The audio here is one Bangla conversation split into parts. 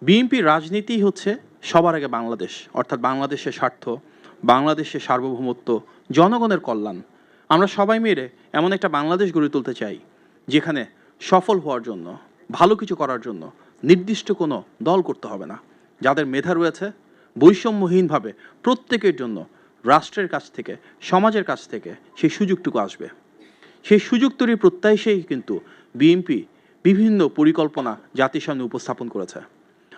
বিএনপির রাজনীতি হচ্ছে সবার আগে বাংলাদেশ, অর্থাৎ বাংলাদেশের স্বার্থ, বাংলাদেশের সার্বভৌমত্ব, জনগণের কল্যাণ। আমরা সবাই মিলে এমন একটা বাংলাদেশ গড়ে তুলতে চাই যেখানে সফল হওয়ার জন্য, ভালো কিছু করার জন্য নির্দিষ্ট কোনো দল করতে হবে না। যাদের মেধা রয়েছে বৈষম্যহীনভাবে প্রত্যেকের জন্য রাষ্ট্রের কাছ থেকে, সমাজের কাছ থেকে সেই সুযোগটুকু আসবে। সেই সুযোগ তৈরির প্রত্যাশাই কিন্তু বিএনপি বিভিন্ন পরিকল্পনা জাতির সামনে উপস্থাপন করেছে।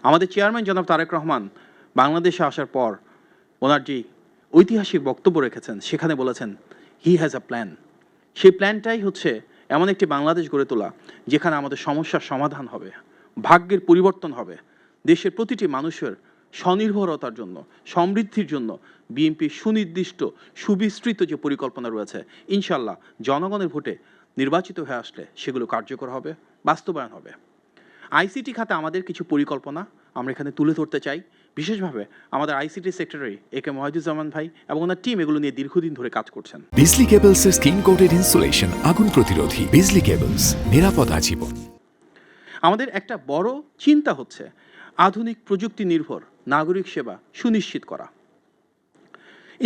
আমাদের চেয়ারম্যান জনাব তারেক রহমান বাংলাদেশে আসার পর ওনার যে ঐতিহাসিক বক্তব্য রেখেছেন সেখানে বলেছেন হি হ্যাজ আ প্ল্যান। সেই প্ল্যানটাই হচ্ছে এমন একটি বাংলাদেশ গড়ে তোলা যেখানে আমাদের সমস্যার সমাধান হবে, ভাগ্যের পরিবর্তন হবে, দেশের প্রতিটি মানুষের স্বনির্ভরতার জন্য, সমৃদ্ধির জন্য বিএনপির সুনির্দিষ্ট সুবিস্তৃত যে পরিকল্পনা রয়েছে ইনশাল্লাহ জনগণের ভোটে নির্বাচিত হয়ে আসলে সেগুলো কার্যকর হবে, বাস্তবায়ন হবে। আইসিটি খাতে আমাদের কিছু পরিকল্পনা আমরা এখানে তুলে ধরতে চাই। বিশেষভাবে আমাদের আইসিটি সেক্রেটারি একে মহিদুজ্জামান ভাই এবং ওনার টিম এগুলো নিয়ে দীর্ঘদিন ধরে কাজ করছেন। বিজলি কেবলসের স্কিন কোটেড ইনসুলেশন আগুন প্রতিরোধী। বিজলি কেবলস, নিরাপদ আজীবন। আমাদের একটা বড় চিন্তা হচ্ছে আধুনিক প্রযুক্তি নির্ভর নাগরিক সেবা সুনিশ্চিত করা।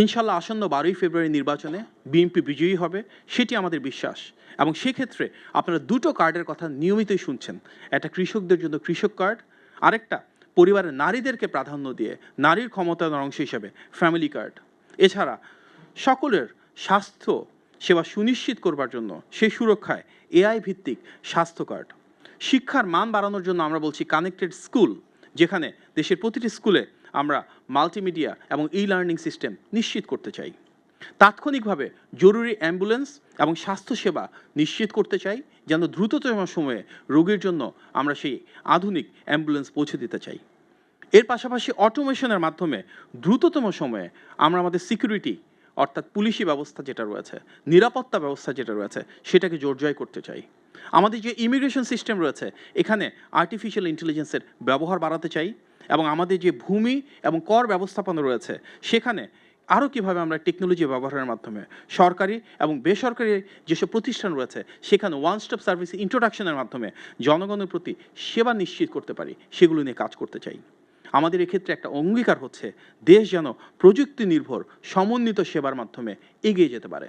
ইনশাল্লাহ আসন্ন 12ই ফেব্রুয়ারি নির্বাচনে বিএনপি বিজয়ী হবে, সেটি আমাদের বিশ্বাস। এবং সেক্ষেত্রে আপনারা দুটো কার্ডের কথা নিয়মিতই শুনছেন, একটা কৃষকদের জন্য কৃষক কার্ড, আরেকটা পরিবারের নারীদেরকে প্রাধান্য দিয়ে নারীর ক্ষমতায়নের অংশ হিসেবে ফ্যামিলি কার্ড। এছাড়া সকলের স্বাস্থ্য সেবা সুনিশ্চিত করবার জন্য সেই সুরক্ষায় এআই ভিত্তিক স্বাস্থ্য কার্ড। শিক্ষার মান বাড়ানোর জন্য আমরা বলছি কানেক্টেড স্কুল, যেখানে দেশের প্রতিটি স্কুলে আমরা মাল্টিমিডিয়া এবং ই লার্নিং সিস্টেম নিশ্চিত করতে চাই। তাৎক্ষণিকভাবে জরুরি অ্যাম্বুলেন্স এবং স্বাস্থ্যসেবা নিশ্চিত করতে চাই, যেন দ্রুততম সময়ে রোগীর জন্য আমরা সেই আধুনিক অ্যাম্বুলেন্স পৌঁছে দিতে চাই। এর পাশাপাশি অটোমেশনের মাধ্যমে দ্রুততম সময়ে আমরা আমাদের সিকিউরিটি অর্থাৎ পুলিশি ব্যবস্থা যেটা রয়েছে, নিরাপত্তা ব্যবস্থা যেটা রয়েছে সেটাকে জোরজয় করতে চাই। আমাদের যে ইমিগ্রেশন সিস্টেম রয়েছে এখানে আর্টিফিশিয়াল ইন্টেলিজেন্সের ব্যবহার বাড়াতে চাই, এবং আমাদের যে ভূমি এবং কর ব্যবস্থাপনা রয়েছে সেখানে আরও কীভাবে আমরা টেকনোলজি ব্যবহারের মাধ্যমে সরকারি এবং বেসরকারি যেসব প্রতিষ্ঠান রয়েছে সেখানে ওয়ান স্টপ সার্ভিস ইন্ট্রোডাকশনের মাধ্যমে জনগণের প্রতি সেবা নিশ্চিত করতে পারি, সেগুলো নিয়ে কাজ করতে চাই। আমাদের এক্ষেত্রে একটা অঙ্গীকার হচ্ছে দেশ যেন প্রযুক্তি নির্ভর সমন্বিত সেবার মাধ্যমে এগিয়ে যেতে পারে।